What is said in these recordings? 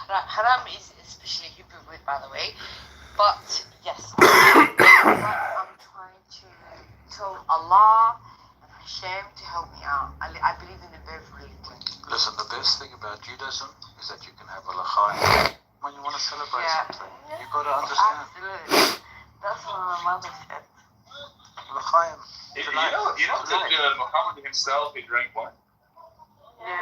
Haram is especially Hebrew word, by the way. But yes, I'm trying to tell Allah and Hashem to help me out. I believe in the both religions. Listen, the best thing about Judaism is that you can have a l'chaim when you want to celebrate something. You've got to understand. Absolutely. That's what my mother said. L'chaim. You don't think Muhammad himself he drank wine? No,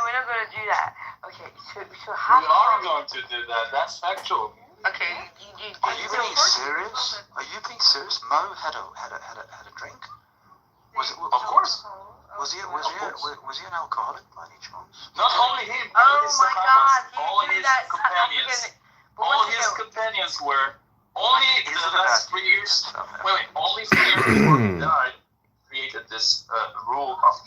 we're not going to do that. Okay, so how... We are going to do that. That's factual. Okay, Are you being serious? Are you being serious? Mo had a drink. Was it? Of course. Was he an alcoholic by any chance? Not only him. Oh my God! All his companions. All his companions were only the last 3 years. Wait. Only 3 years before he died, created this rule of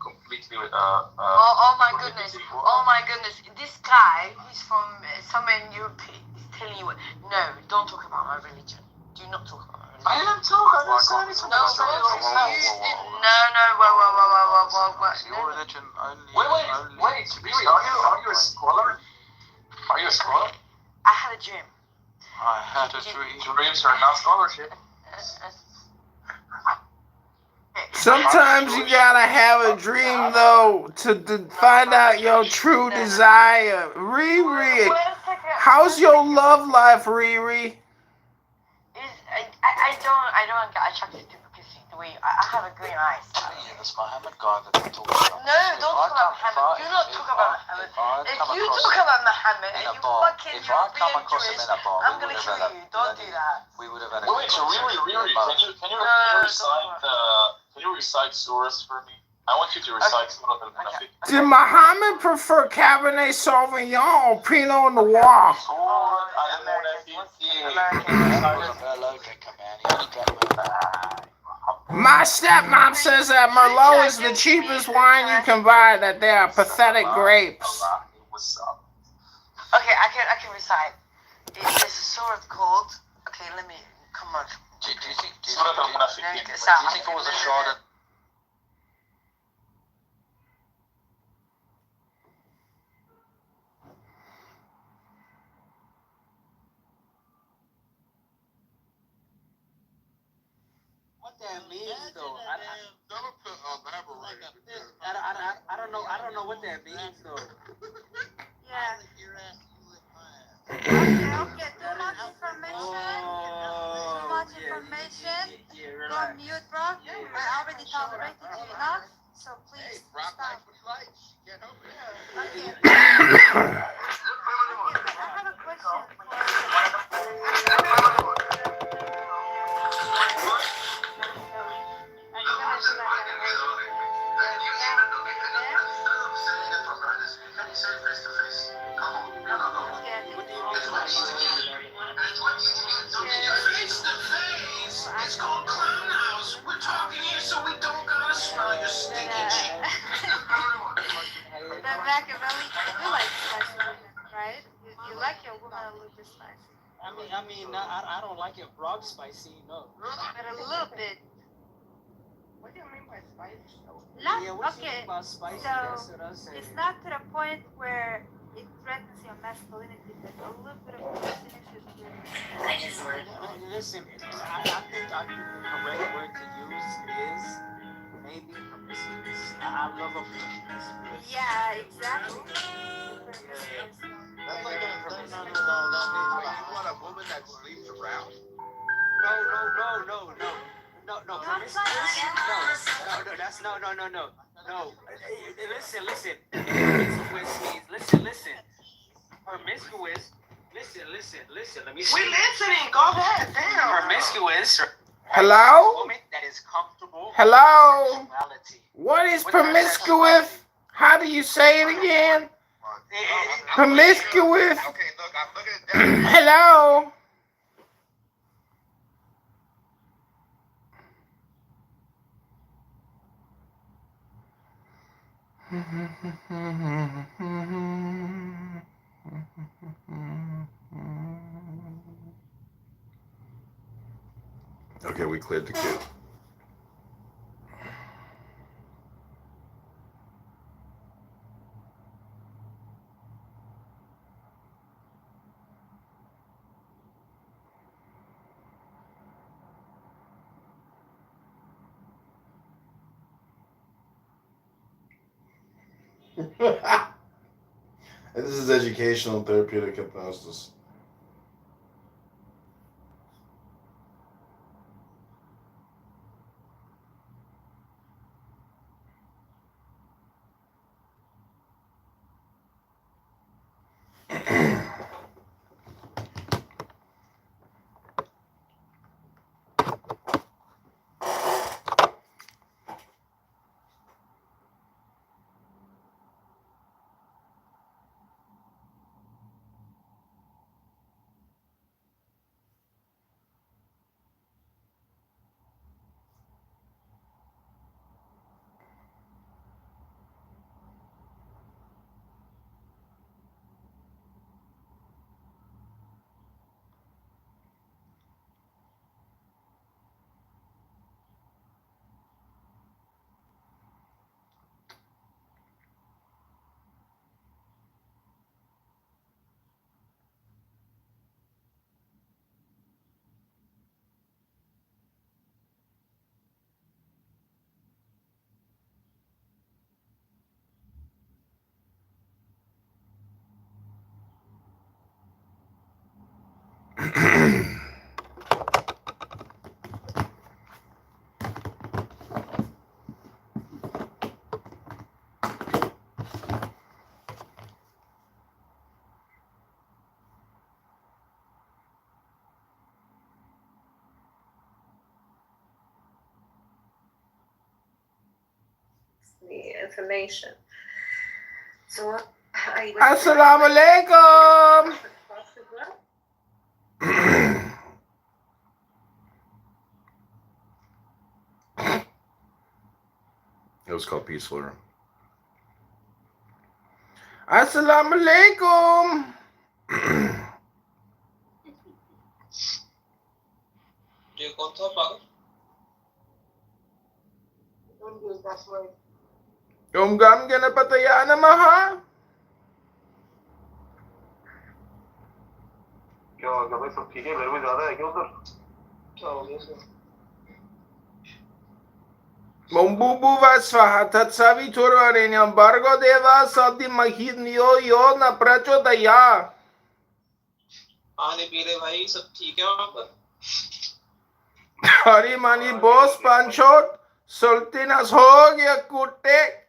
completely. Oh my goodness! Oh my goodness! This guy, he's from somewhere in Europe. He's telling you, no, don't talk about my religion. Do not talk about my religion. I am talking. Your religion only. Wait, Riri, are you a scholar? Are you a scholar? I had a dream. I had a dream. Dreams are not scholarship. Sometimes you gotta have a dream though to find out your true desire. Riri, how's your love life, Riri? I don't get attracted to because the way I have a green eyes. Yeah, this Muhammad guy that I'm talking about. No, don't talk about Muhammad. Do not talk about Muhammad. If you talk about Muhammad and you fucking European Jewish, I'm gonna kill you. Don't do that. We would have had a Wait, so really, can you recite surahs for me? I want you to recite Surah Al-Munafiq. Did Muhammad prefer Cabernet Sauvignon or Pinot Noir? My stepmom says that Merlot is the cheapest wine you can buy, that they are pathetic grapes. Okay, I can recite. It's a sword called. Okay, let me. Come on. Do you think it was a shot at... What that means though? I don't know what that means though. Yeah. Okay, too much information. Too much information. Go mute, bro. I already tolerated you enough, so please stop. Okay. I have a question. It's called Clown House. We're talking here so we don't gotta smell your stinking cheek. The Machiavelli, you like spicy women, right? You like your woman a little bit spicy. I don't like it raw spicy, no. But a little bit. What do you mean by spicy? Not, Yeah, what you okay, mean about spicy? so That's what I'm saying. it's not to the point where it threatens your masculinity, but a little bit of spiciness is good. Listen, I think the correct word to use is maybe promiscuous. I love a promiscuous. Yeah, exactly. That's like a promiscuous. That means like you want a woman that sleeps around. No, promiscuous? No, that's no. Listen. Listen. Promiscuous. Listen. Let me see. We're listening. Go ahead. Damn. Promiscuous. Hello? Woman that is comfortable. Hello? With sexuality. What is promiscuous? How do you say it again? Promiscuous? Okay, look, I'm looking at Hello? Okay, we cleared the queue. This is educational therapeutic hypnosis. The information. So Assalamu alaikum. It was called Peaceful Room. Assalamu alaikum. ये कौन था पागल? Yung gam gana pataya na maha. क्या हो गया भाई सब ठीक है गर्मी ज्यादा है क्या उधर क्या हो गया sir? Mombubuwas fahatat sabi turwarin yung bargo deva sadi mahid niyo yo na pracho daya. पानी पी रहे भाई सब ठीक है वहाँ पर? Hari mani boss panchot sultinas ho gya kutte.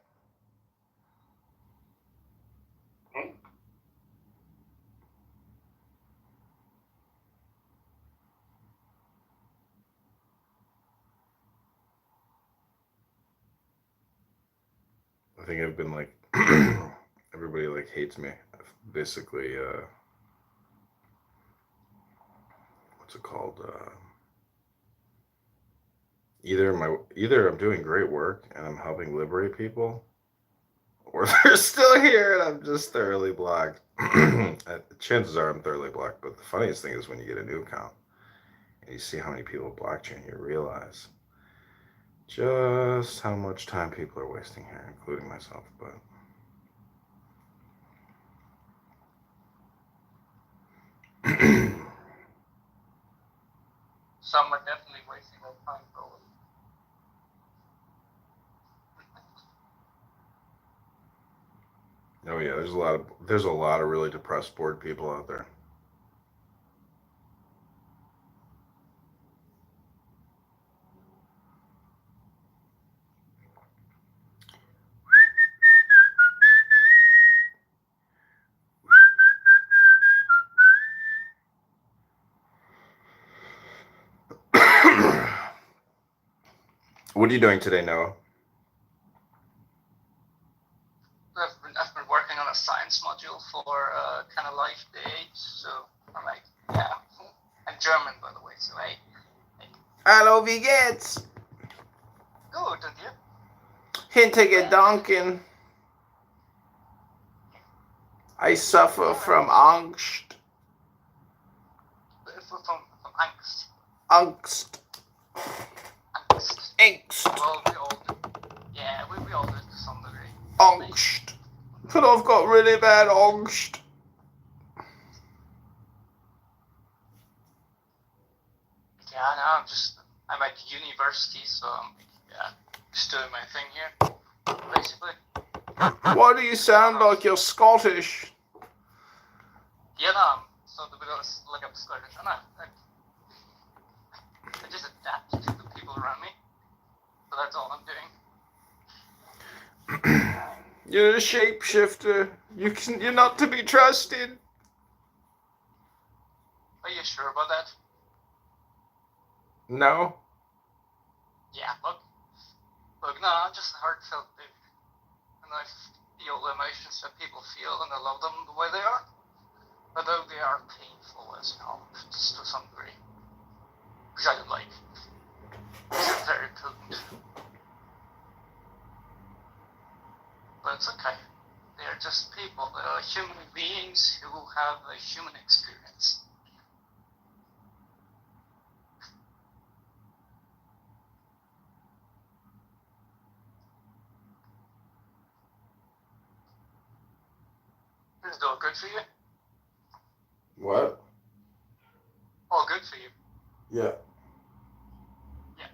I think I've been like everybody like hates me. Basically, what's it called? Either I'm doing great work and I'm helping liberate people, or they're still here and I'm just thoroughly blocked. Chances are I'm thoroughly blocked, but the funniest thing is when you get a new account and you see how many people blocked you and you realize just how much time people are wasting here, including myself. But Some are definitely wasting their time, bro. oh yeah, there's a lot of really depressed, bored people out there. What are you doing today, Noah? I've been working on a science module for kind of life day, so I'm like, yeah. I'm German, by the way, so hey. Hallo, wie geht's? Good, and you? Hintergedanken. I suffer from Angst. From angst. Angst. Angst. Angst. Well, we all do. Yeah, we all do it to some degree. Angst. But I've got really bad angst. Yeah, no, I'm at university, so I'm just doing my thing here, basically. Why do you sound like you're Scottish? Yeah, no, so the bit like I'm Scottish, and I just adapt to the people around me. So that's all I'm doing. You're a shapeshifter. You're not to be trusted. Are you sure about that? No. Yeah, look, no, I'm just a heartfelt dude. And I feel the emotions that people feel, and I love them the way they are. Although they are painful as well, just to some degree. Which I don't like. It's very potent. But it's okay. They're just people. They are human beings who have a human experience. Is it all good for you? What? All good for you? Yeah. Yeah.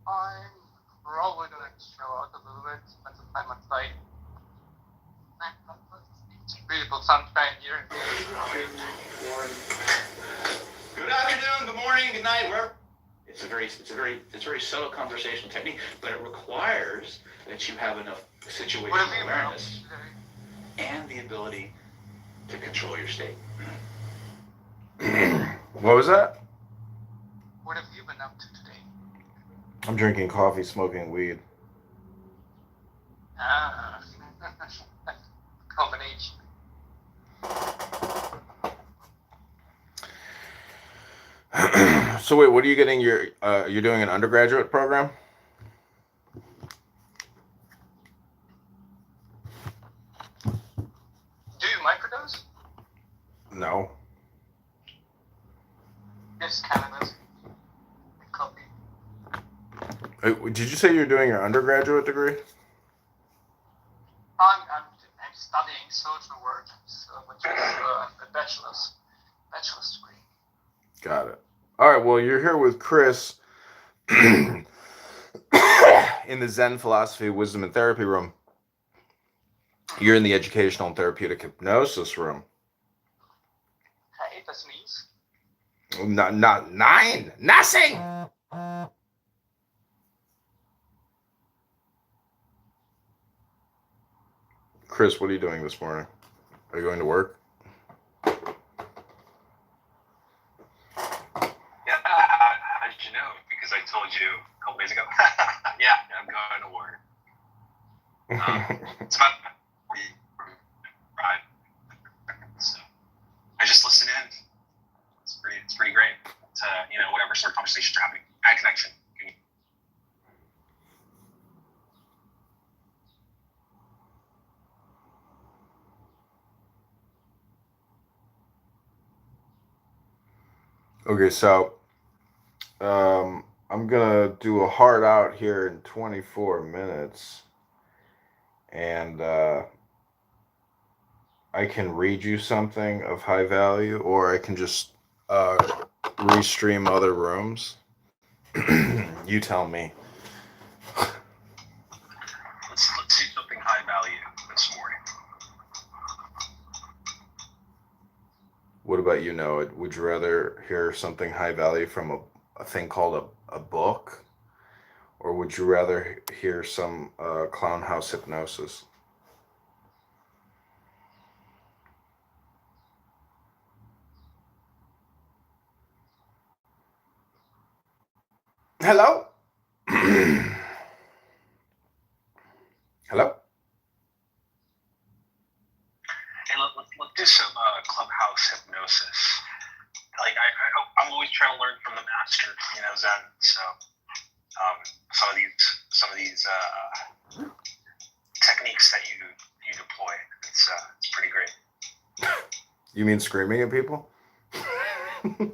I'm probably gonna chill out a little bit, spend some time outside. It's beautiful sunshine here. Good afternoon, good morning, good night. It's a very subtle conversational technique, but it requires that you have enough situational awareness and the ability to control your state. What was that? What have you been up to today? I'm drinking coffee, smoking weed. Combination. So wait, what are you getting your, you're doing an undergraduate program? Do you microdose? No. Yes, cannabis. Coffee. Did you say you're doing your undergraduate degree? I'm studying social work, which is a bachelor's degree. Got it. All right, well, you're here with Chris in the Zen Philosophy, Wisdom, and Therapy room. You're in the Educational and Therapeutic Hypnosis room. Hey, that means? Not nine. Nothing. Chris, what are you doing this morning? Are you going to work? Yeah, how did you know? Because I told you a couple days ago. Yeah, I'm going to work. It's about right. So I just listen in. It's pretty great to whatever sort of conversations you're having. Add connection. Okay, so I'm gonna do a hard out here in 24 minutes, and I can read you something of high value, or I can just restream other rooms. You tell me. Let's see something high value this morning. What about you, Noah? Would you rather hear something high value from a thing called a book? Or would you rather hear some clown house hypnosis? Hello? Hello? Hey, let's do some clubhouse hypnosis. Like I'm always trying to learn from the master, Zen. So some of these techniques that you deploy, it's pretty great. You mean screaming at people? Hey, do you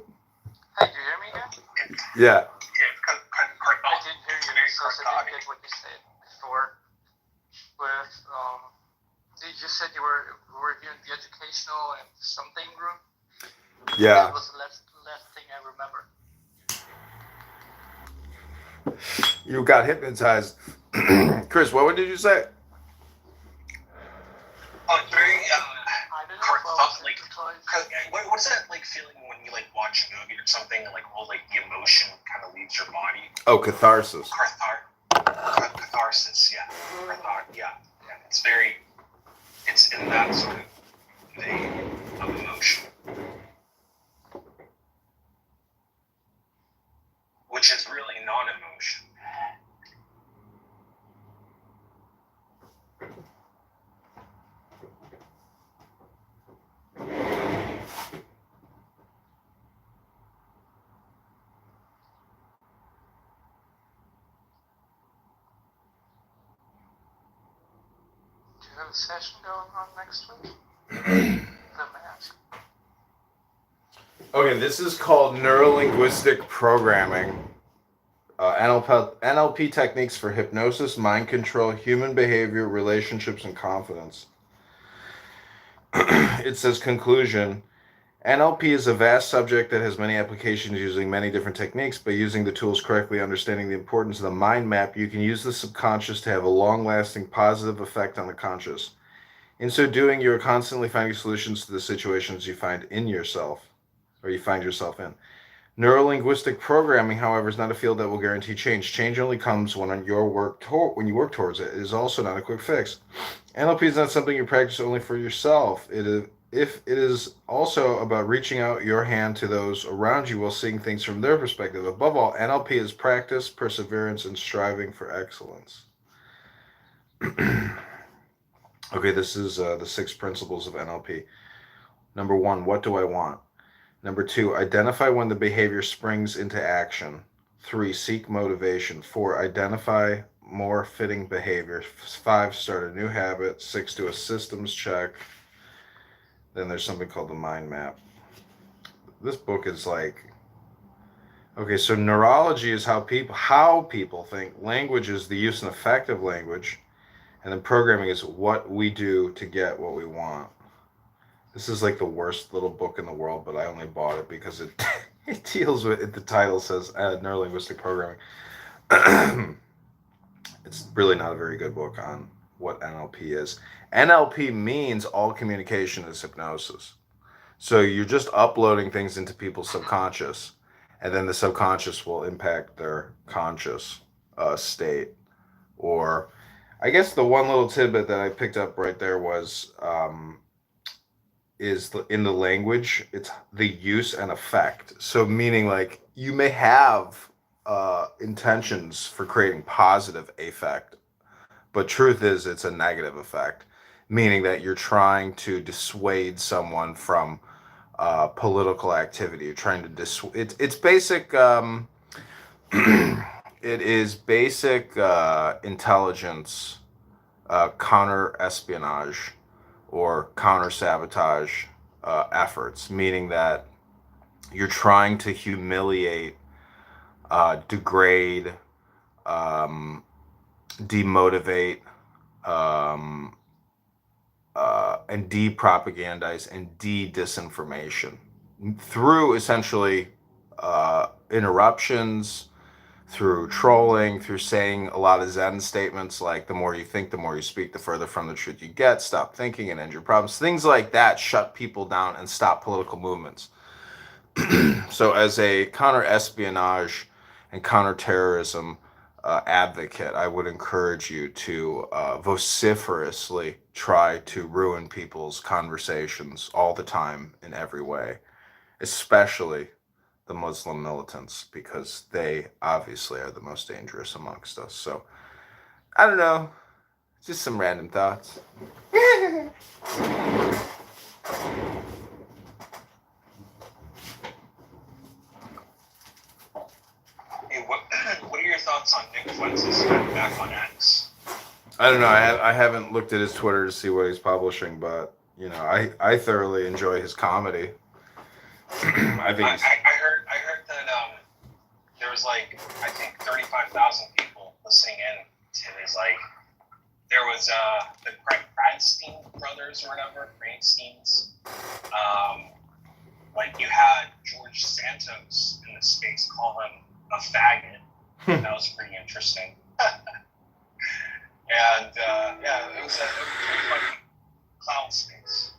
hear me again? Yeah. Yeah, I didn't hear you because I didn't get what you said before. With you said you were here in the educational and something room. Yeah. That was the last thing I remember. You got hypnotized. Chris, what did you say? Oh, very what's that like feeling when you like watch a movie or something and like all like the emotion kind of leaves your body? Oh, catharsis. Catharsis, yeah. Yeah. It's in that sort of vein of emotion. Which is really non-emotion. Do you have a session going on next week? The mask. Okay, this is called Neurolinguistic Programming. NLP techniques for hypnosis, mind control, human behavior, relationships, and confidence. It says conclusion. NLP is a vast subject that has many applications using many different techniques. By using the tools correctly, understanding the importance of the mind map, you can use the subconscious to have a long-lasting positive effect on the conscious. In so doing, you are constantly finding solutions to the situations you find in yourself, or you find yourself in. Neurolinguistic programming, however, is not a field that will guarantee change. Change only comes when you work towards it. It is also not a quick fix. NLP is not something you practice only for yourself. It is also about reaching out your hand to those around you while seeing things from their perspective. Above all, NLP is practice, perseverance, and striving for excellence. Okay, this is the 6 principles of NLP. Number 1, what do I want? Number 2, identify when the behavior springs into action. 3, seek motivation. 4, identify more fitting behavior. 5, start a new habit. 6, do a systems check. Then there's something called the mind map. This book is like, okay, so neurology is how people think. Language is the use and effect of language. And then programming is what we do to get what we want. This is like the worst little book in the world, but I only bought it because it deals with it. The title says neurolinguistic programming. It's really not a very good book on what NLP is. NLP means all communication is hypnosis. So you're just uploading things into people's subconscious, and then the subconscious will impact their conscious state. Or I guess the one little tidbit that I picked up right there was in the language, it's the use and effect. So meaning like you may have intentions for creating positive affect, but truth is it's a negative effect, meaning that you're trying to dissuade someone from political activity. You're trying to dissuade. It's basic. It is basic intelligence, counter espionage, or counter sabotage efforts, meaning that you're trying to humiliate, degrade, demotivate, and de-propagandize and de-disinformation through essentially interruptions, through trolling, through saying a lot of Zen statements like the more you think, the more you speak, the further from the truth you get, stop thinking and end your problems. Things like that shut people down and stop political movements. So as a counter-espionage and counter-terrorism advocate, I would encourage you to vociferously try to ruin people's conversations all the time in every way, especially the Muslim militants, because they obviously are the most dangerous amongst us. So, I don't know, just some random thoughts. Hey, what are your thoughts on Nick Fuentes back on X? I don't know, I haven't looked at his Twitter to see what he's publishing, but, you know, I thoroughly enjoy his comedy. I think I heard that there was like I think 35,000 people listening in to his there was the Cradstein brothers or whatever, Cradsteins. You had George Santos in the space call him a faggot. That was pretty interesting. And yeah, it was a pretty funny clown space.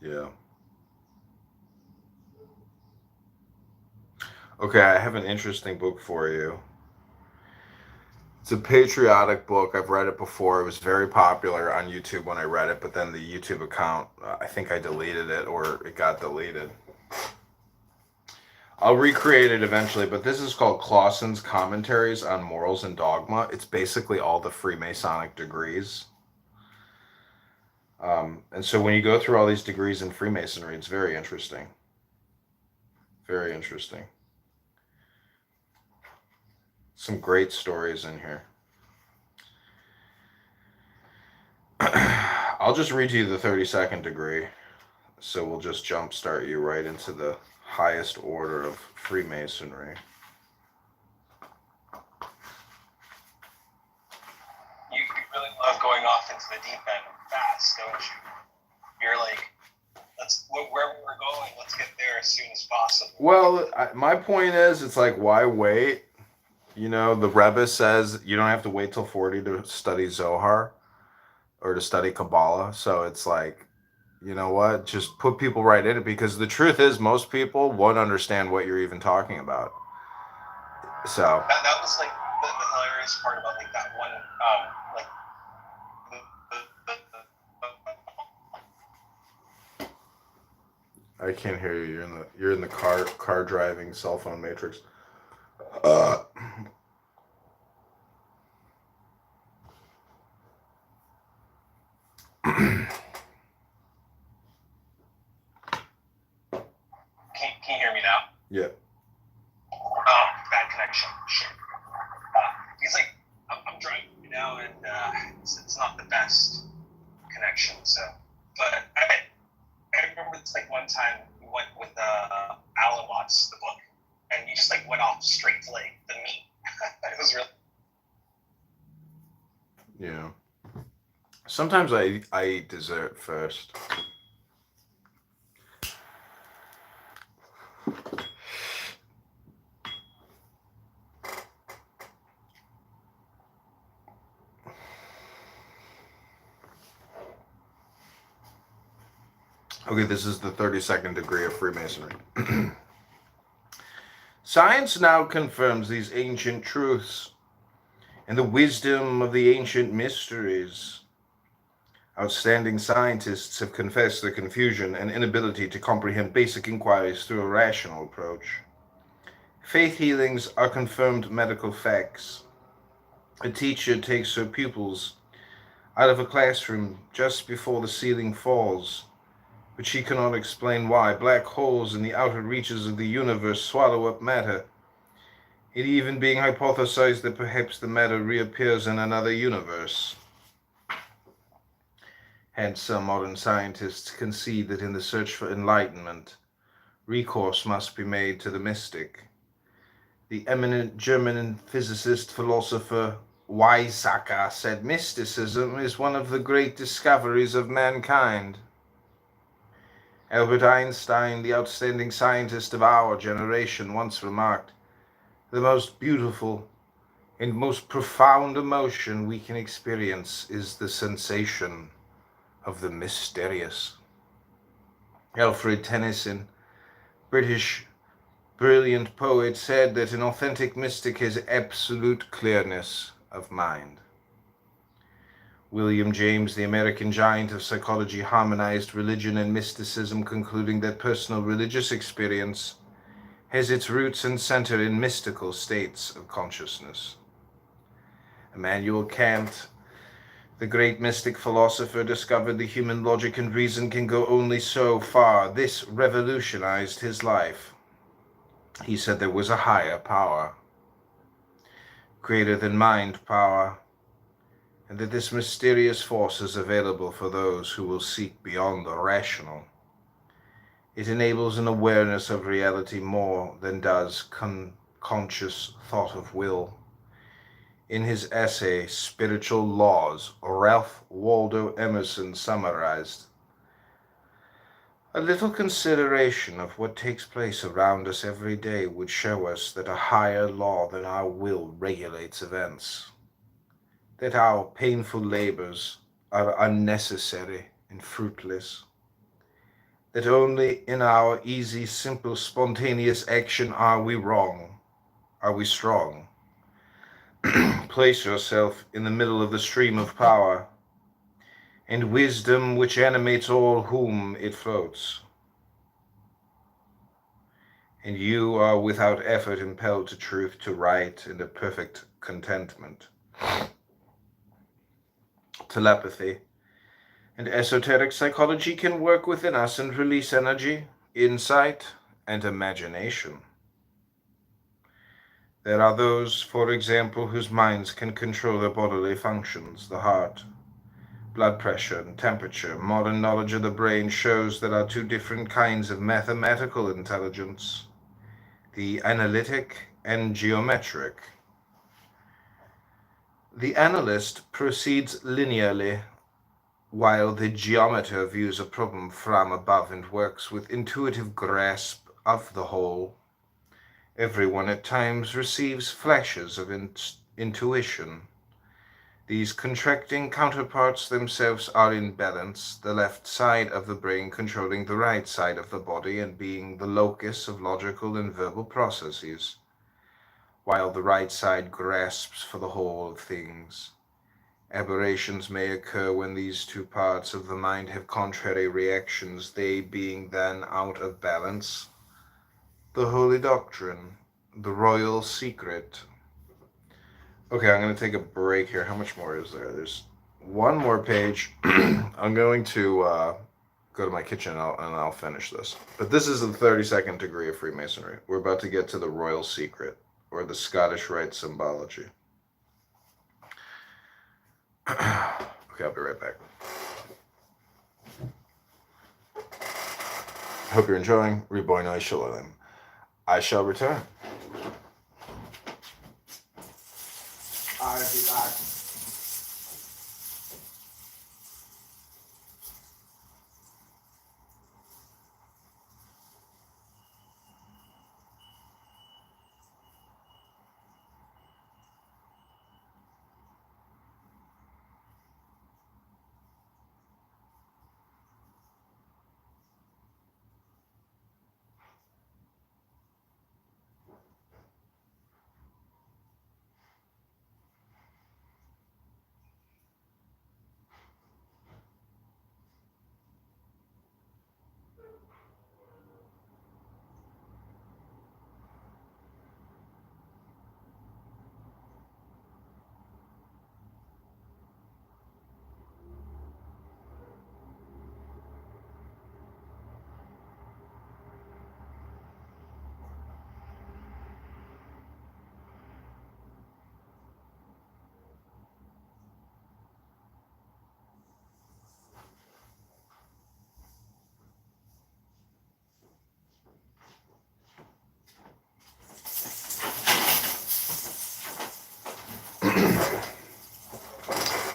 Yeah. Okay, I have an interesting book for you. It's a patriotic book. I've read it before. It was very popular on YouTube when I read it, but then the YouTube account, I think I deleted it or it got deleted. I'll recreate it eventually, but this is called Clausen's Commentaries on Morals and Dogma. It's basically all the Freemasonic degrees. And so when you go through all these degrees in Freemasonry, it's very interesting. Very interesting. Some great stories in here. I'll just read you the 32nd degree. So we'll just jumpstart you right into the highest order of Freemasonry. You really love going off into the deep end fast, don't you? You're like, wherever we're going, let's get there as soon as possible. Well, my point is, it's like, why wait? You know, the Rebbe says you don't have to wait till 40 to study Zohar or to study Kabbalah. So it's like, you know what? Just put people right in it, because the truth is most people won't understand what you're even talking about. So that was like the hilarious part about like that one like I can't hear you. You're in the car driving cell phone matrix. Can you hear me now? Yeah. Bad connection. Shit. He's like, I'm driving now, and it's not the best connection. So, but I remember it's like one time we went with Alan Watts, the book, and you just like went off straight to like the meat. It was really. Yeah. Sometimes I eat dessert first. Okay, this is the 32nd degree of Freemasonry. Science now confirms these ancient truths and the wisdom of the ancient mysteries. Outstanding scientists have confessed their confusion and inability to comprehend basic inquiries through a rational approach. Faith healings are confirmed medical facts. A teacher takes her pupils out of a classroom just before the ceiling falls, but she cannot explain why. Black holes in the outer reaches of the universe swallow up matter, it even being hypothesized that perhaps the matter reappears in another universe. Hence, some modern scientists concede that in the search for enlightenment, recourse must be made to the mystic. The eminent German physicist philosopher Weizsäcker said mysticism is one of the great discoveries of mankind. Albert Einstein, the outstanding scientist of our generation, once remarked, "The most beautiful and most profound emotion we can experience is the sensation of the mysterious." Alfred Tennyson, British brilliant poet, said that an authentic mystic has absolute clearness of mind. William James, the American giant of psychology, harmonized religion and mysticism, concluding that personal religious experience has its roots and center in mystical states of consciousness. Immanuel Kant, the great mystic philosopher, discovered the human logic and reason can go only so far. This revolutionized his life. He said there was a higher power, greater than mind power, and that this mysterious force is available for those who will seek beyond the rational. It enables an awareness of reality more than does conscious thought of will. In his essay, Spiritual Laws, Ralph Waldo Emerson summarized, A little consideration of what takes place around us every day would show us that a higher law than our will regulates events, that our painful labors are unnecessary and fruitless, that only in our easy, simple, spontaneous action are we wrong, are we strong. Place yourself in the middle of the stream of power, and wisdom which animates all whom it floats. And you are without effort impelled to truth, to right, and a perfect contentment. Telepathy and esoteric psychology can work within us and release energy, insight, and imagination. There are those, for example, whose minds can control their bodily functions, the heart, blood pressure, and temperature. Modern knowledge of the brain shows there are two different kinds of mathematical intelligence, the analytic and geometric. The analyst proceeds linearly, while the geometer views a problem from above and works with intuitive grasp of the whole. Everyone at times receives flashes of intuition. These contracting counterparts themselves are in balance, the left side of the brain controlling the right side of the body and being the locus of logical and verbal processes, while the right side grasps for the whole of things. Aberrations may occur when these two parts of the mind have contrary reactions, they being then out of balance. The Holy Doctrine, the Royal Secret. Okay, I'm going to take a break here. How much more is there? There's one more page. I'm going to go to my kitchen and I'll finish this. But this is the 32nd degree of Freemasonry. We're about to get to the Royal Secret, or the Scottish Rite Symbology. Okay, I'll be right back. Hope you're enjoying. Ribono Shalom. I shall return. I'll be back.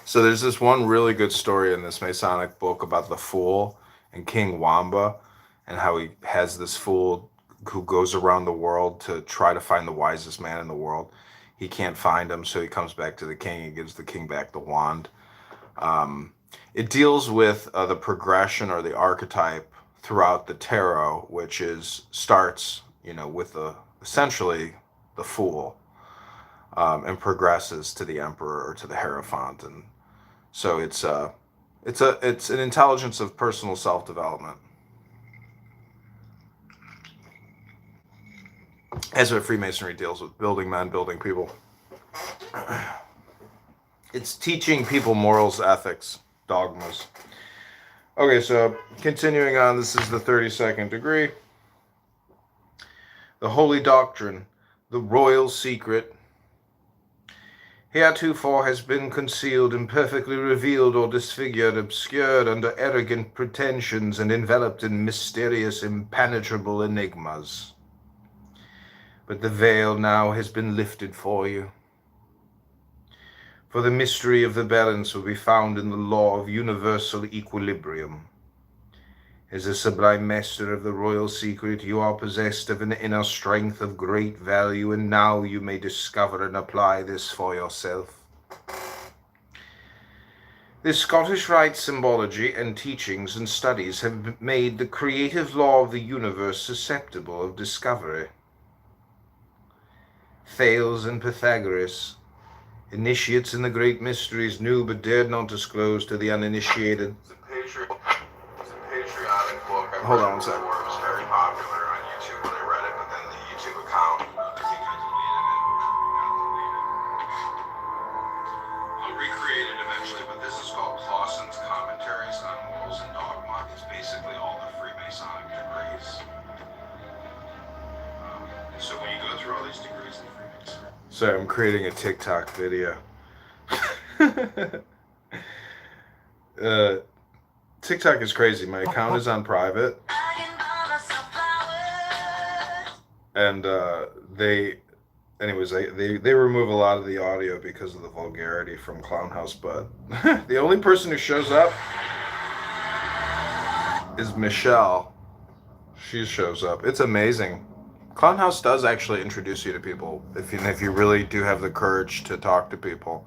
So there's this one really good story in this Masonic book about the Fool and King Wamba, and how he has this fool who goes around the world to try to find the wisest man in the world. He can't find him, so he comes back to the king and gives the king back the wand. It deals with the progression or the archetype throughout the tarot, which starts, with essentially the Fool, and progresses to the Emperor or to the Hierophant, and so it's an intelligence of personal self-development. As what Freemasonry deals with, building men, building people. It's teaching people morals, ethics, dogmas. Okay, so continuing on, this is the 32nd degree. The Holy Doctrine, the Royal Secret, heretofore has been concealed, imperfectly revealed or disfigured, obscured under arrogant pretensions, and enveloped in mysterious, impenetrable enigmas. But the veil now has been lifted for you. For the mystery of the balance will be found in the law of universal equilibrium. As a sublime master of the royal secret, you are possessed of an inner strength of great value, and now you may discover and apply this for yourself. The Scottish Rite symbology and teachings and studies have made the creative law of the universe susceptible of discovery. Thales and Pythagoras, initiates in the great mysteries, knew but dared not disclose to the uninitiated. It's a patriotic book. Hold on one second. It was very popular on YouTube when I read it, but then the YouTube account, I think I deleted it. I'll recreate it eventually, but this is called Clausen's Commentaries on Morals and Dogma. It's basically all the Freemasonic degrees. So when you go through all these degrees in Freemasonry. Sorry, I'm creating a TikTok video. TikTok is crazy. My account is on private. And they remove a lot of the audio because of the vulgarity from Clownhouse, but the only person who shows up is Michelle. She shows up. It's amazing. Clownhouse does actually introduce you to people if you really do have the courage to talk to people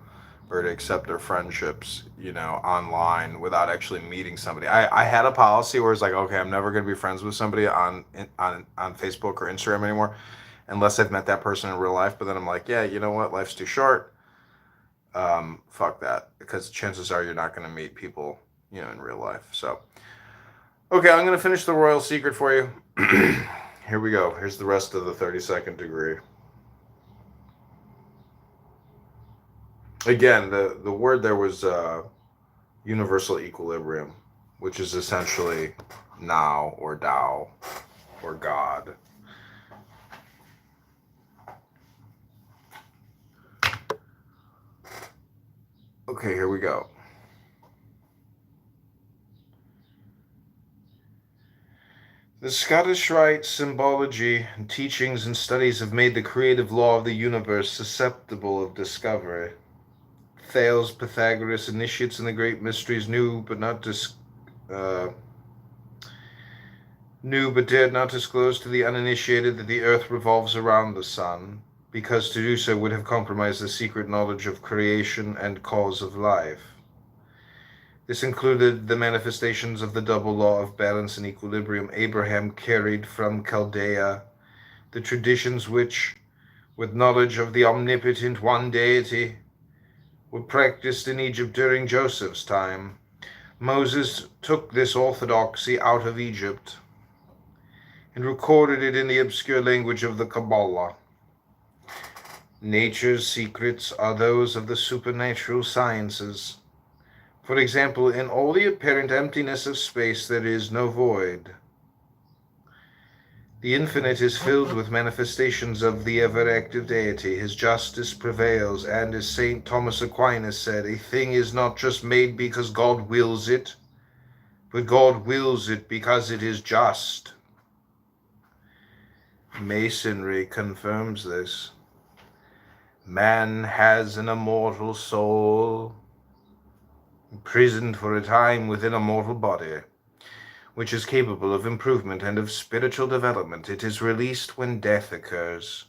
or to accept their friendships, online without actually meeting somebody. I had a policy where it's like, okay, I'm never going to be friends with somebody on Facebook or Instagram anymore unless I've met that person in real life. But then I'm like, yeah, you know what? Life's too short. Fuck that, because chances are you're not going to meet people, in real life. So, okay, I'm going to finish the royal secret for you. Here we go. Here's the rest of the 32nd degree. Again, the word there was universal equilibrium, which is essentially now or Tao or God. Okay, here we go. The Scottish Rite symbology and teachings and studies have made the creative law of the universe susceptible of discovery. Thales, Pythagoras, initiates in the great mysteries, knew but dared not disclose to the uninitiated that the earth revolves around the sun, because to do so would have compromised the secret knowledge of creation and cause of life. This included the manifestations of the double law of balance and equilibrium Abraham carried from Chaldea, the traditions which, with knowledge of the omnipotent one deity, were practiced in Egypt during Joseph's time. Moses took this orthodoxy out of Egypt and recorded it in the obscure language of the Kabbalah. Nature's secrets are those of the supernatural sciences. For example, in all the apparent emptiness of space there is no void. The infinite is filled with manifestations of the ever-active deity. His justice prevails, and as St. Thomas Aquinas said, a thing is not just made because God wills it, but God wills it because it is just. Masonry confirms this. Man has an immortal soul, imprisoned for a time within a mortal body, which is capable of improvement and of spiritual development. It is released when death occurs,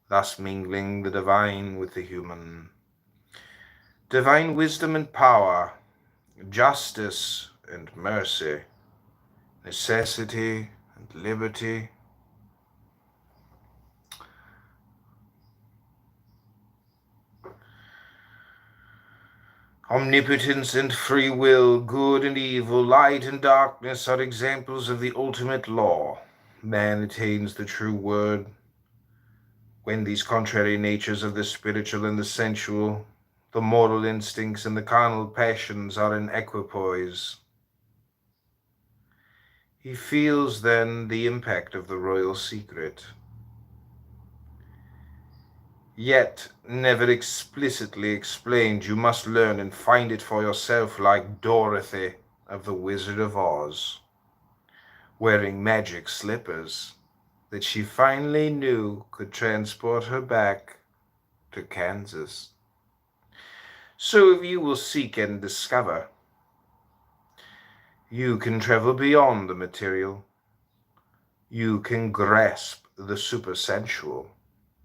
thus mingling the divine with the human. Divine wisdom and power, justice and mercy, necessity and liberty, omnipotence and free will, good and evil, light and darkness are examples of the ultimate law. Man attains the true word when these contrary natures of the spiritual and the sensual, the moral instincts and the carnal passions are in equipoise. He feels then the impact of the royal secret, yet never explicitly explained. You must learn and find it for yourself, like Dorothy of the Wizard of Oz, wearing magic slippers that she finally knew could transport her back to Kansas. So if you will seek and discover, You can travel beyond the material. You can grasp the supersensual.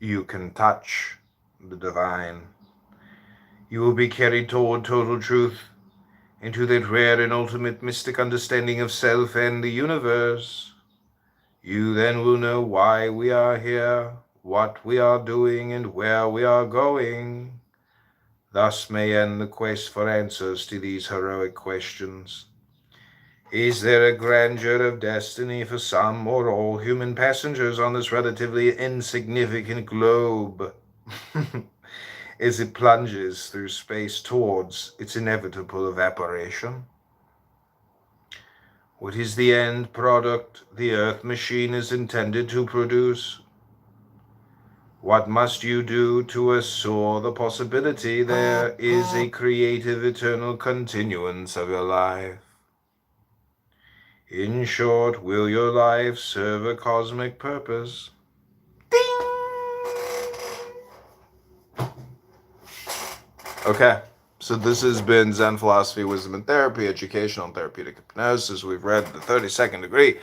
You can touch the divine. You will be carried toward total truth, into that rare and ultimate mystic understanding of self and the universe. You then will know why we are here, what we are doing, and where we are going. Thus may end the quest for answers to these heroic questions. Is there a grandeur of destiny for some or all human passengers on this relatively insignificant globe as it plunges through space towards its inevitable evaporation? What is the end product the Earth machine is intended to produce? What must you do to assure the possibility there is a creative eternal continuance of your life? In short, will your life serve a cosmic purpose? Ding! Okay, so this has been Zen Philosophy, Wisdom, and Therapy, Educational and Therapeutic Hypnosis. We've read the 32nd degree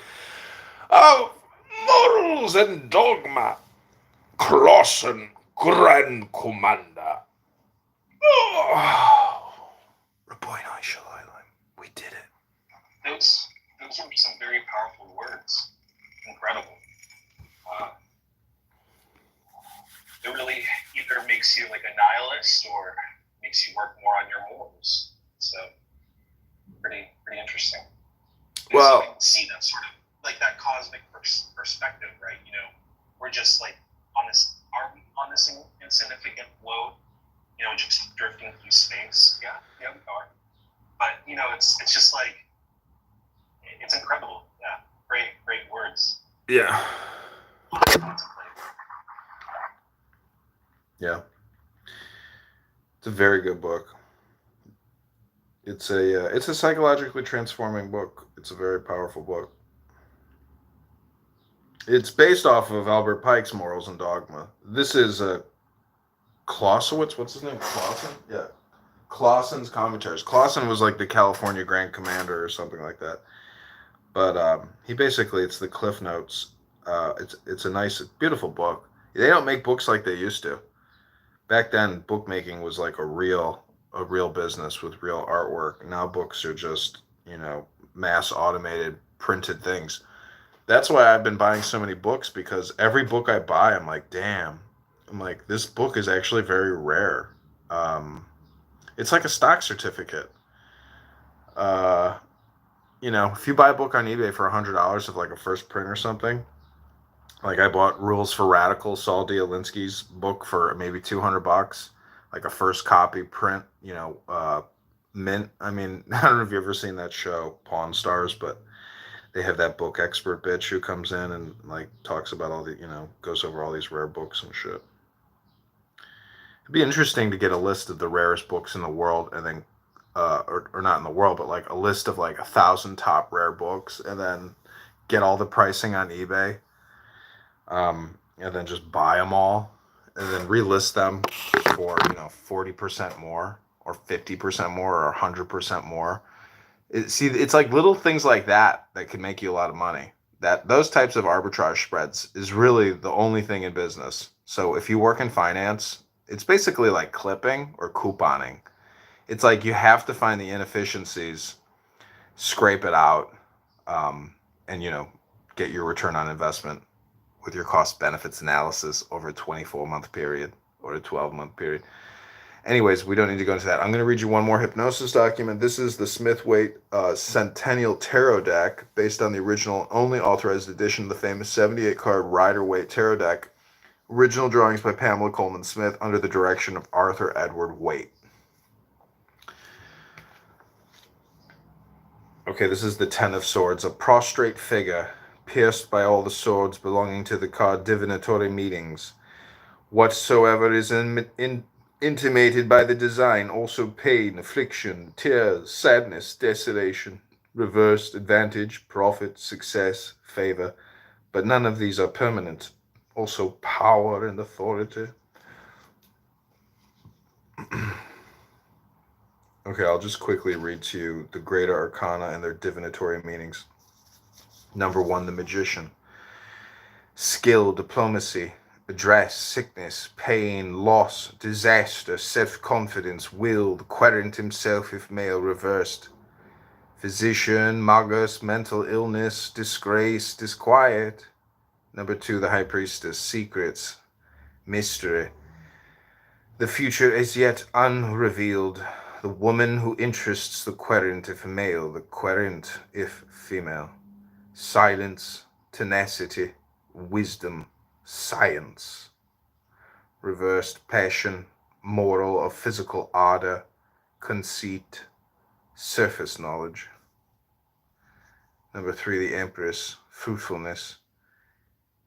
of Morals and Dogma. Clausen, Grand Commander. Oh, Raboinai Shalom. We did it. Those are some very powerful words. Incredible. It really either makes you like a nihilist or makes you work more on your morals. So pretty interesting. Well, so you can see that sort of like that cosmic perspective, right? You know, we're just like are we on this insignificant load? You know, just drifting through space. Yeah, we are. But you know, it's just like it's incredible. Yeah, great words. Yeah. Yeah. It's a very good book. It's a psychologically transforming book. It's a very powerful book. It's based off of Albert Pike's Morals and Dogma. This is Clausewitz. What's his name? Clausen? Yeah. Clausen's commentaries. Clausen was like the California Grand Commander or something like that. But he basically, it's the Cliff Notes. It's a nice, beautiful book. They don't make books like they used to. Back then, bookmaking was like a real business with real artwork. Now books are just, mass automated printed things. That's why I've been buying so many books, because every book I buy, I'm like, damn. I'm like, this book is actually very rare. It's like a stock certificate. If you buy a book on eBay for $100 of like a first print or something, like I bought Rules for Radicals, Saul Dialinsky's book for maybe $200, like a first copy print, mint. I mean, I don't know if you've ever seen that show, Pawn Stars, but they have that book expert bitch who comes in and like talks about all the, goes over all these rare books and shit. It'd be interesting to get a list of the rarest books in the world, and then, or not in the world, but like a list of like 1,000 top rare books, and then get all the pricing on eBay. And then just buy them all, and then relist them for 40% more, or 50% more, or 100% more. It's like little things like that can make you a lot of money. Those types of arbitrage spreads is really the only thing in business. So if you work in finance, it's basically like clipping or couponing. It's like you have to find the inefficiencies, scrape it out, and get your return on investment with your cost benefits analysis over a 24-month period or a 12-month period. Anyways, we don't need to go into that. I'm going to read you one more hypnosis document. This is the Smith-Waite Centennial Tarot deck, based on the original only authorized edition of the famous 78-card Rider-Waite Tarot deck. Original drawings by Pamela Coleman Smith under the direction of Arthur Edward Waite. Okay, this is the Ten of Swords, a prostrate figure, pierced by all the swords belonging to the card divinatory meetings. Whatsoever is intimated by the design, also pain, affliction, tears, sadness, desolation, reversed, advantage, profit, success, favor. But none of these are permanent. Also power and authority. Okay, I'll just quickly read to you the greater arcana and their divinatory meanings. Number 1, the magician. Skill, diplomacy, address, sickness, pain, loss, disaster, self-confidence, will, the querent himself if male, reversed. Physician, magus, mental illness, disgrace, disquiet. Number 2, the high priestess, secrets, mystery. The future is yet unrevealed. The woman who interests the querent if male, the querent if female. Silence, tenacity, wisdom, science. Reversed, passion, moral or physical ardor, conceit, surface knowledge. Number 3, the empress, fruitfulness,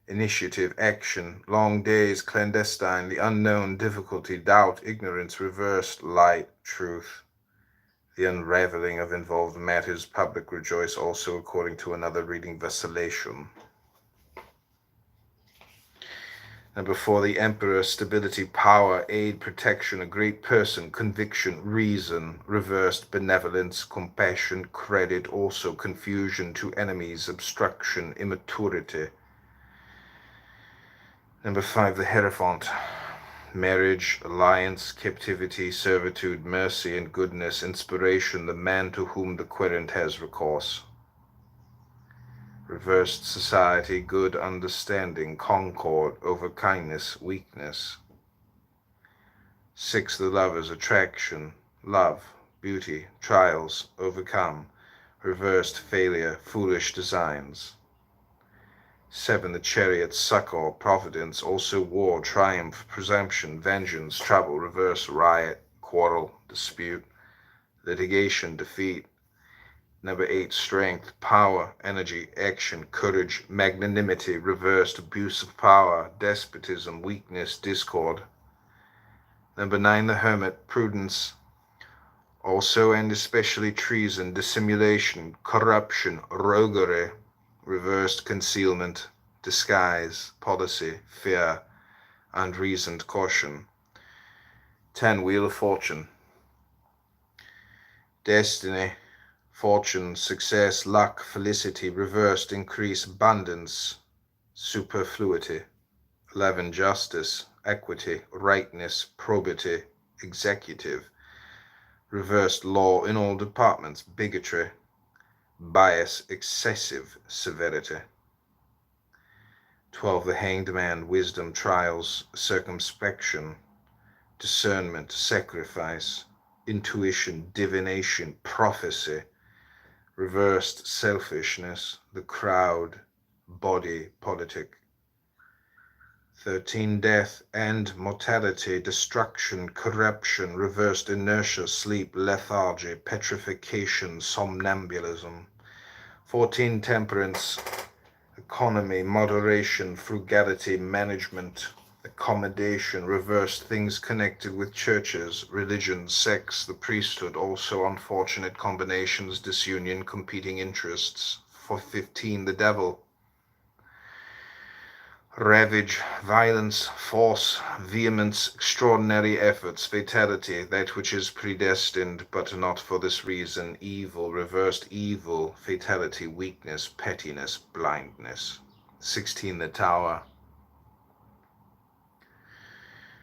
initiative, action, long days, clandestine, the unknown, difficulty, doubt, ignorance, reversed, light, truth. The unraveling of involved matters, public rejoice, also according to another reading, vacillation. Number 4, the emperor, stability, power, aid, protection, a great person, conviction, reason, reversed, benevolence, compassion, credit, also confusion to enemies, obstruction, immaturity. Number 5, the Hierophant, marriage, alliance, captivity, servitude, mercy and goodness, inspiration, the man to whom the querent has recourse. Reversed, society, good understanding, concord, over kindness, weakness. 6, the lovers, attraction, love, beauty, trials, overcome, reversed, failure, foolish designs. 7, the chariot, succor, providence, also war, triumph, presumption, vengeance, trouble, reverse, riot, quarrel, dispute, litigation, defeat. Number 8, strength, power, energy, action, courage, magnanimity, reversed, abuse of power, despotism, weakness, discord. Number 9, the hermit, prudence, also and especially treason, dissimulation, corruption, roguery, reversed, concealment, disguise, policy, fear, unreasoned caution. 10, wheel of fortune, destiny, fortune, success, luck, felicity, reversed, increase, abundance, superfluity. 11, justice, equity, rightness, probity, executive, reversed, law in all departments, bigotry, bias, excessive severity. 12, the hanged man, wisdom, trials, circumspection, discernment, sacrifice, intuition, divination, prophecy, reversed, selfishness, the crowd, body, politic. 13, death and mortality, destruction, corruption, reversed, inertia, sleep, lethargy, petrification, somnambulism. 14, temperance, economy, moderation, frugality, management, accommodation, reversed, things connected with churches, religion, sex, the priesthood, also unfortunate combinations, disunion, competing interests. For 15, the devil, ravage, violence, force, vehemence, extraordinary efforts, fatality, that which is predestined, but not for this reason, evil, reversed, evil, fatality, weakness, pettiness, blindness. 16, the tower,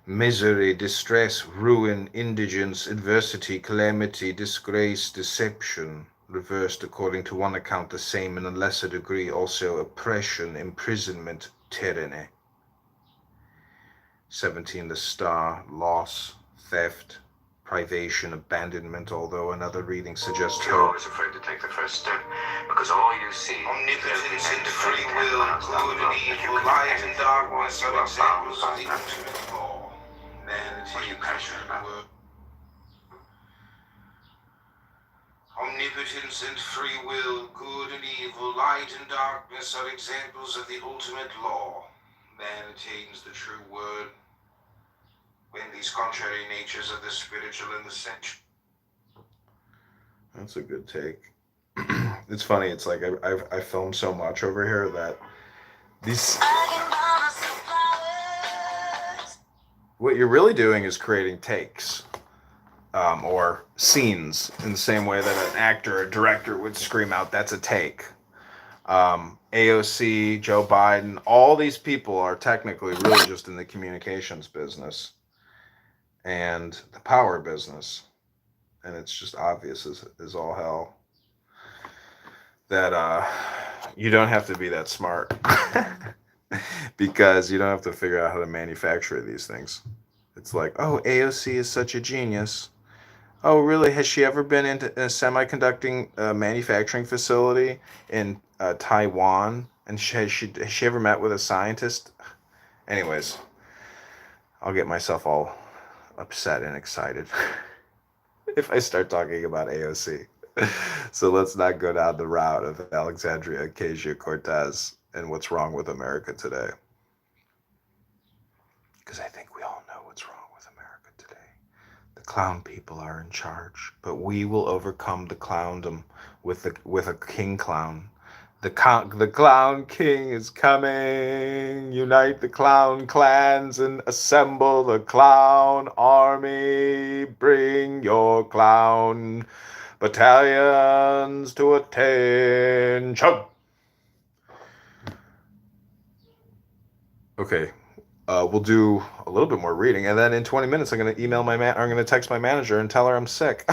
misery, distress, ruin, indigence, adversity, calamity, disgrace, deception, reversed according to one account the same in a lesser degree, also oppression, imprisonment, tyranny. 17, the star, loss, theft, privation, abandonment, although another reading suggests You're hope. always afraid to take the first step because all you see Omnipotence and free will, good and evil, light and darkness are examples of the ultimate law. Man attains the true word. Omnipotence and free will, good and evil, light and darkness are examples of the ultimate law. Man attains the true word when these contrary natures of the spiritual and the sensual. That's a good take. It's funny, it's like I film so much over here that these... What you're really doing is creating takes. or scenes, in the same way that an actor or director would scream out, "That's a take." AOC, Joe Biden, all these people are technically really just in the communications business and the power business. And it's just obvious as all hell that you don't have to be that smart because you don't have to figure out how to manufacture these things. It's like, oh, AOC is such a genius. Oh, really? Has she ever been into a semiconducting manufacturing facility in Taiwan? And has she ever met with a scientist? Anyways, I'll get myself all upset and excited if I start talking about AOC. So let's not go down the route of Alexandria Ocasio-Cortez and what's wrong with America today. Because I think we all know what's wrong with America today. The clown people are in charge, but we will overcome the clowndom with a king clown. The clown king is coming. Unite the clown clans and assemble the clown army. Bring your clown battalions to attention. Okay, we'll do a little bit more reading, and then in 20 minutes, I'm going to email I'm going to text my manager and tell her I'm sick.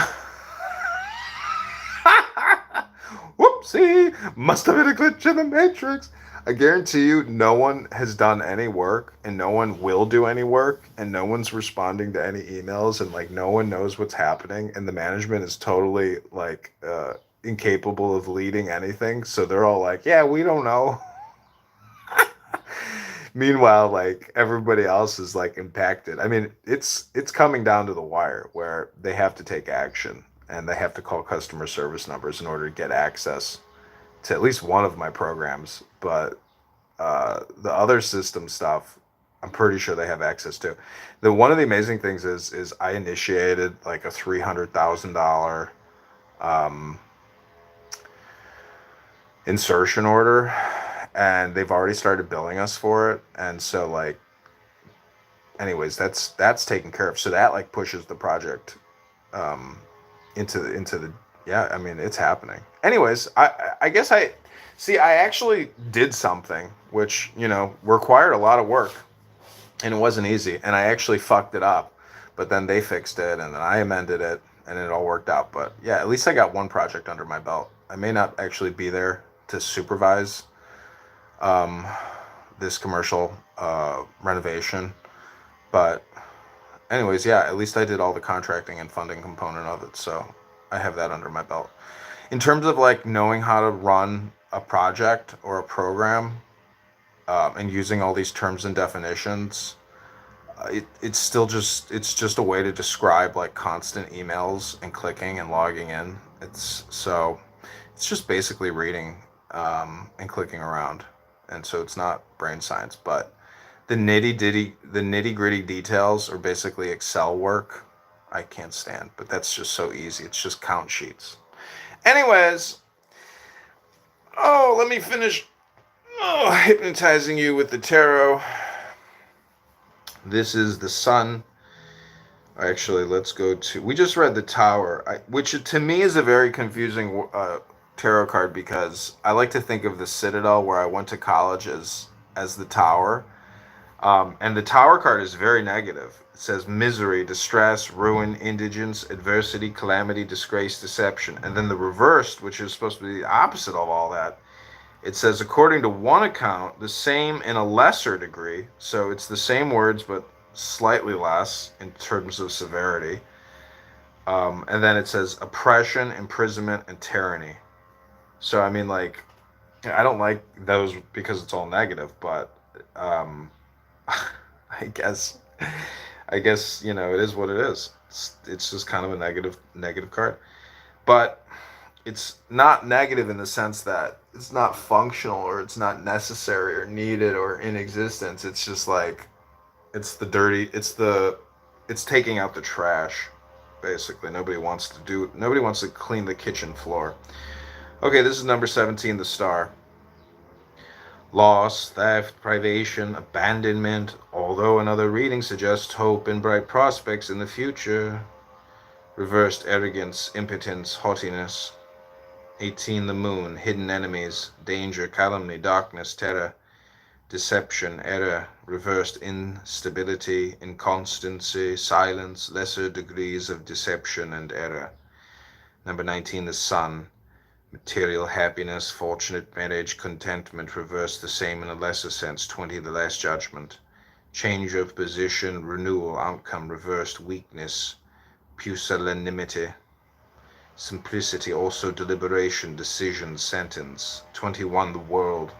Whoopsie! Must have been a glitch in the matrix. I guarantee you, no one has done any work, and no one will do any work, and no one's responding to any emails, and like no one knows what's happening, and the management is totally like incapable of leading anything. So they're all like, "Yeah, we don't know." Meanwhile, like everybody else is like impacted. I mean, it's coming down to the wire where they have to take action and they have to call customer service numbers in order to get access to at least one of my programs. But the other system stuff, I'm pretty sure they have access to. One of the amazing things is I initiated like a $300,000 insertion order, and they've already started billing us for it. And so like, anyways, that's taken care of. So that like pushes the project into the yeah, I mean, it's happening. Anyways, I guess I actually did something which, you know, required a lot of work, and it wasn't easy, and I actually fucked it up, but then they fixed it, and then I amended it, and it all worked out. But yeah, at least I got one project under my belt. I may not actually be there to supervise this commercial renovation, but anyways, yeah, at least I did all the contracting and funding component of it, so I have that under my belt. In terms of like knowing how to run a project or a program, and using all these terms and definitions, it's just a way to describe like constant emails and clicking and logging in. It's just basically reading and clicking around, and so it's not brain science, but the nitty gritty details are basically Excel work. I can't stand, but that's just so easy. It's just count sheets. Anyways, let me finish hypnotizing you with the tarot. This is the sun. Actually, let's go to. We just read the Tower, which to me is a very confusing tarot card because I like to think of the Citadel where I went to college as the Tower. And the Tower card is very negative. It says misery, distress, ruin, indigence, adversity, calamity, disgrace, deception. And then the reversed, which is supposed to be the opposite of all that, it says, according to one account, the same in a lesser degree. So it's the same words, but slightly less in terms of severity. And then it says oppression, imprisonment, and tyranny. So, I mean, like, I don't like those because it's all negative, but I guess, you know, it is what it is. It's just kind of a negative card. But it's not negative in the sense that it's not functional or it's not necessary or needed or in existence. It's just like, it's taking out the trash, basically. Nobody wants to clean the kitchen floor. Okay, this is number 17, the Star. Loss, theft, privation, abandonment, although another reading suggests hope and bright prospects in the future. reversed arrogance, impotence, haughtiness. 18, the moon, hidden enemies, danger, calumny, darkness, terror, deception, error, reversed instability, inconstancy, silence, lesser degrees of deception and error. Number 19, the sun, material happiness, fortunate marriage, contentment, reversed the same in a lesser sense. 20, the last judgment, change of position, renewal, outcome, reversed weakness, pusillanimity, simplicity, also deliberation, decision, sentence. 21, the world,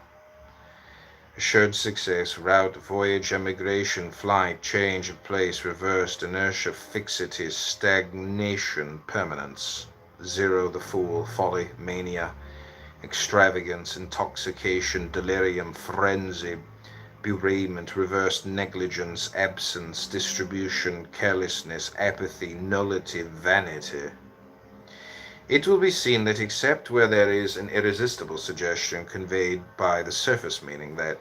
assured success, route, voyage, emigration, flight, change of place, reversed, inertia, fixity, stagnation, permanence. 0, the fool, folly, mania, extravagance, intoxication, delirium, frenzy, bereavement, reversed negligence, absence, distribution, carelessness, apathy, nullity, vanity. It will be seen that except where there is an irresistible suggestion conveyed by the surface meaning that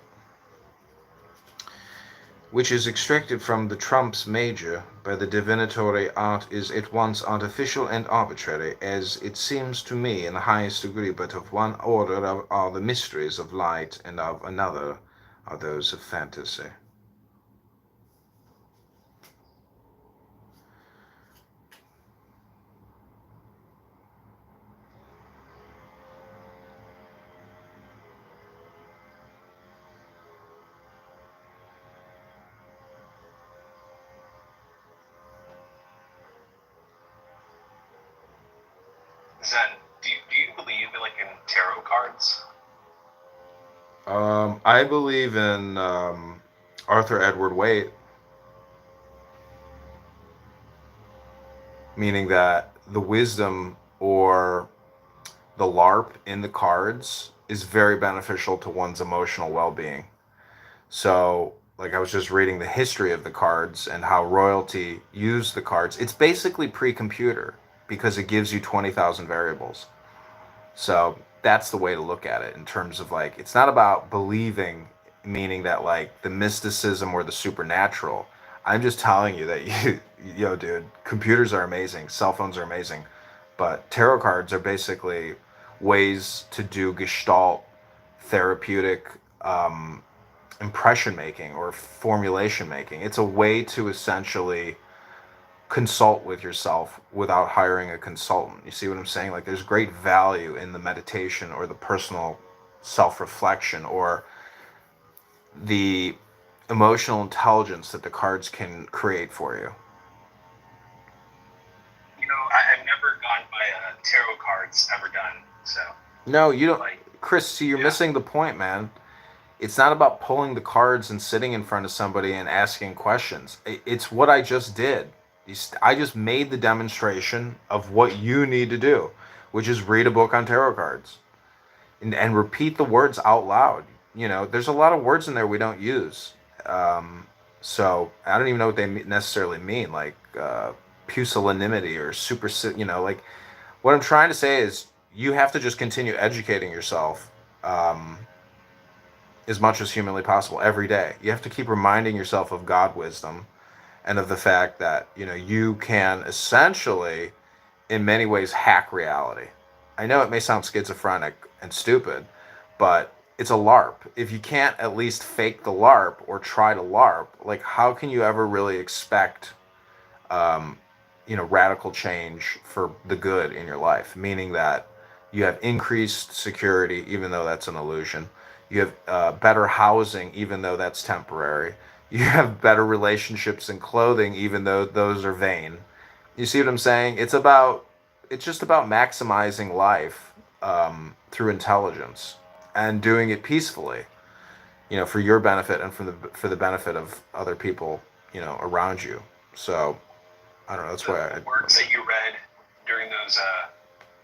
which is extracted from the trumps major by the divinatory art is at once artificial and arbitrary, as it seems to me in the highest degree, but of one order are the mysteries of light, and of another are those of fantasy. Zen, do you believe in tarot cards? I believe in Arthur Edward Waite, meaning that the wisdom or the LARP in the cards is very beneficial to one's emotional well-being. So, like, I was just reading the history of the cards and how royalty used the cards. It's basically pre-computer because it gives you 20,000 variables. So that's the way to look at it in terms of it's not about believing, meaning that the mysticism or the supernatural. I'm just telling you that dude, computers are amazing, cell phones are amazing, but tarot cards are basically ways to do gestalt therapeutic impression making or formulation making. It's a way to essentially consult with yourself without hiring a consultant. You see what I'm saying? There's great value in the meditation or the personal self-reflection or the emotional intelligence that the cards can create for you. I've never gone by tarot cards ever done, so. No, you don't. Chris, see, you're missing the point, man. It's not about pulling the cards and sitting in front of somebody and asking questions. It's what I just did. I just made the demonstration of what you need to do, which is read a book on tarot cards and repeat the words out loud. There's a lot of words in there we don't use. So I don't even know what they necessarily mean, pusillanimity or super, what I'm trying to say is you have to just continue educating yourself as much as humanly possible every day. You have to keep reminding yourself of God wisdom and of the fact that, you can essentially, in many ways, hack reality. I know it may sound schizophrenic and stupid, but it's a LARP. If you can't at least fake the LARP or try to LARP, how can you ever really expect, radical change for the good in your life? Meaning that you have increased security, even though that's an illusion. You have better housing, even though that's temporary. You have better relationships and clothing, even though those are vain. You see what I'm saying? It's just about maximizing life through intelligence and doing it peacefully, for your benefit and for the benefit of other people, around you. So, I don't know. That's why the words that you read during those,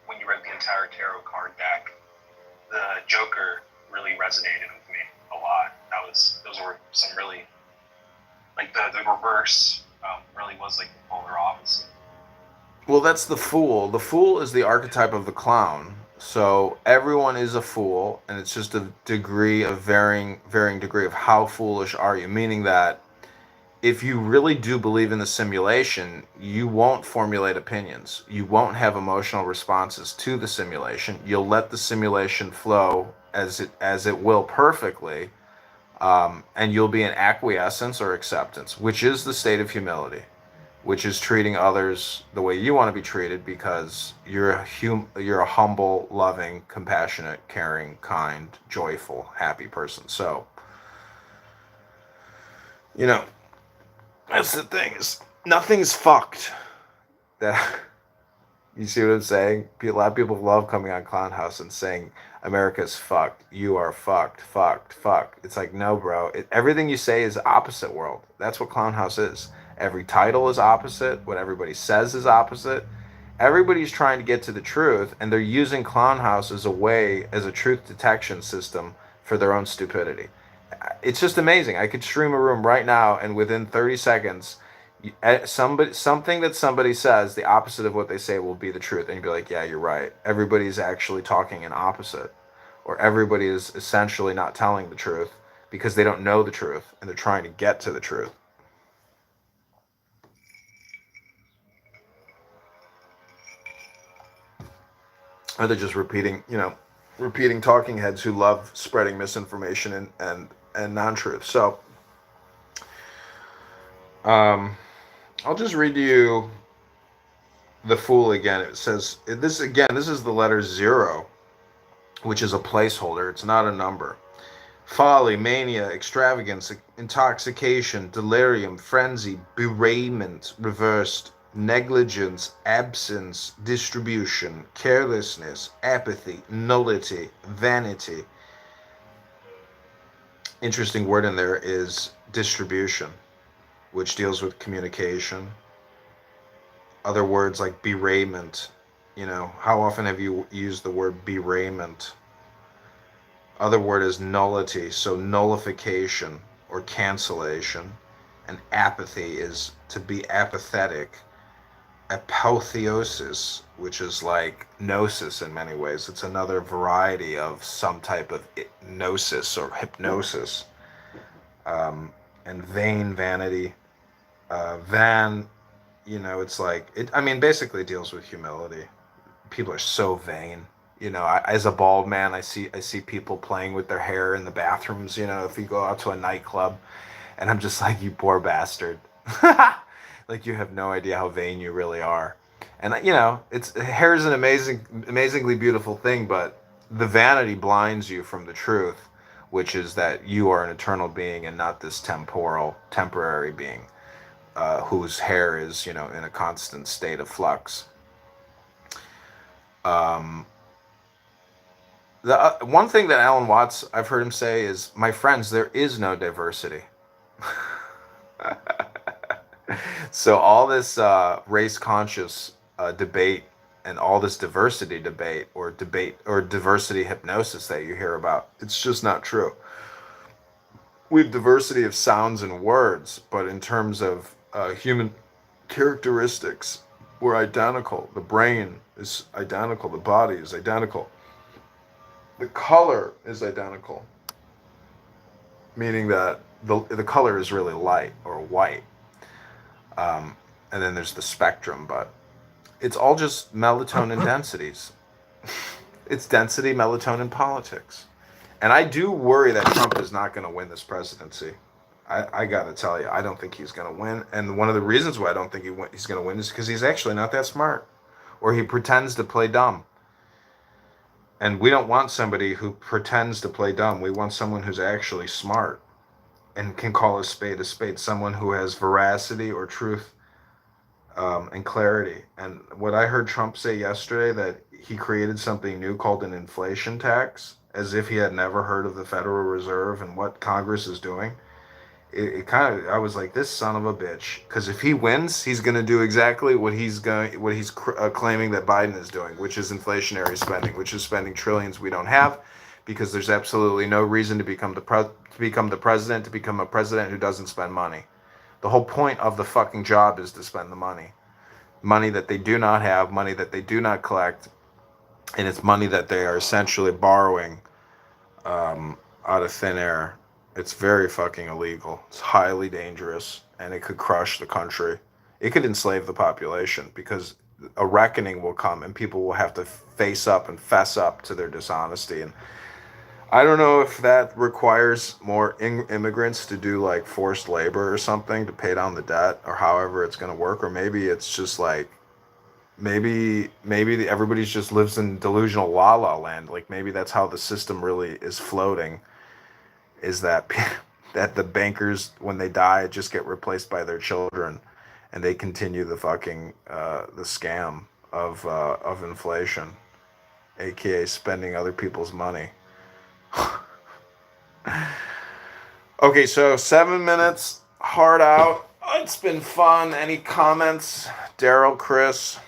when you read the entire tarot card deck, the Joker really resonated with me a lot. Those were some really, the reverse really was the polar opposite. Well, that's the fool. The fool is the archetype of the clown. So everyone is a fool, and it's just a varying degree of how foolish are you. Meaning that if you really do believe in the simulation, you won't formulate opinions. You won't have emotional responses to the simulation. You'll let the simulation flow as it will perfectly, and you'll be in acquiescence or acceptance, which is the state of humility, which is treating others the way you want to be treated because you're a humble, loving, compassionate, caring, kind, joyful, happy person. So, you know, that's the thing, is nothing's fucked. That you see what I'm saying? A lot of people love coming on Clown House and saying America's fucked. You are fucked, fucked, fucked. It's like, no, bro. Everything you say is opposite world. That's what Clown House is. Every title is opposite. What everybody says is opposite. Everybody's trying to get to the truth, and they're using Clown House as a truth detection system for their own stupidity. It's just amazing. I could stream a room right now, and within 30 seconds, something that somebody says, the opposite of what they say, will be the truth, and you'd be like, yeah, you're right. Everybody's actually talking in opposite, or everybody is essentially not telling the truth because they don't know the truth, and they're trying to get to the truth. Or they're just repeating talking heads who love spreading misinformation and non-truth. So, I'll just read you the Fool again. It says, this is the letter 0, which is a placeholder. It's not a number. Folly, mania, extravagance, intoxication, delirium, frenzy, bereavement, reversed, negligence, absence, distribution, carelessness, apathy, nullity, vanity. Interesting word in there is distribution, which deals with communication. Other words like bereavement. How often have you used the word bereavement? Other word is nullity, so nullification or cancellation. And apathy is to be apathetic. Apotheosis, which is like gnosis in many ways. It's another variety of some type of gnosis or hypnosis. And vain, vanity. It's like, basically deals with humility. People are so vain. As a bald man, I see people playing with their hair in the bathrooms, if you go out to a nightclub, and I'm just like, you poor bastard. Like, you have no idea how vain you really are. And hair is an amazingly beautiful thing, but the vanity blinds you from the truth, which is that you are an eternal being and not this temporary being, whose hair is, in a constant state of flux. The one thing that Alan Watts, I've heard him say is, my friends, there is no diversity. So all this race-conscious debate and all this diversity debate or diversity hypnosis that you hear about, it's just not true. We have diversity of sounds and words, but in terms of human characteristics, we're identical. The brain is identical. The body is identical. The color is identical, meaning that the color is really light or white. And then there's the spectrum, but it's all just melatonin densities. It's density melatonin politics. And I do worry that Trump is not going to win this presidency. I got to tell you, I don't think he's going to win. And one of the reasons why I don't think he's going to win is because he's actually not that smart, or he pretends to play dumb. And we don't want somebody who pretends to play dumb. We want someone who's actually smart and can call a spade, someone who has veracity or truth and clarity. And what I heard Trump say yesterday, that he created something new called an inflation tax, as if he had never heard of the Federal Reserve and what Congress is doing. I was like, this son of a bitch. Because if he wins, he's going to do exactly what he's claiming that Biden is doing, which is inflationary spending, which is spending trillions we don't have, because there's absolutely no reason to become a president who doesn't spend money. The whole point of the fucking job is to spend the money that they do not have, money that they do not collect, and it's money that they are essentially borrowing out of thin air It's very fucking illegal. It's highly dangerous, and it could crush the country. It could enslave the population because a reckoning will come, and people will have to face up and fess up to their dishonesty. And I don't know if that requires more immigrants to do like forced labor or something to pay down the debt, or however it's going to work, or maybe it's just like maybe everybody's just lives in delusional la la land. Like maybe that's how the system really is floating, is that that the bankers when they die just get replaced by their children, and they continue the fucking the scam of inflation, aka spending other people's money. Okay, so 7 minutes, hard out. It's been fun. Any comments, Daryl, Chris?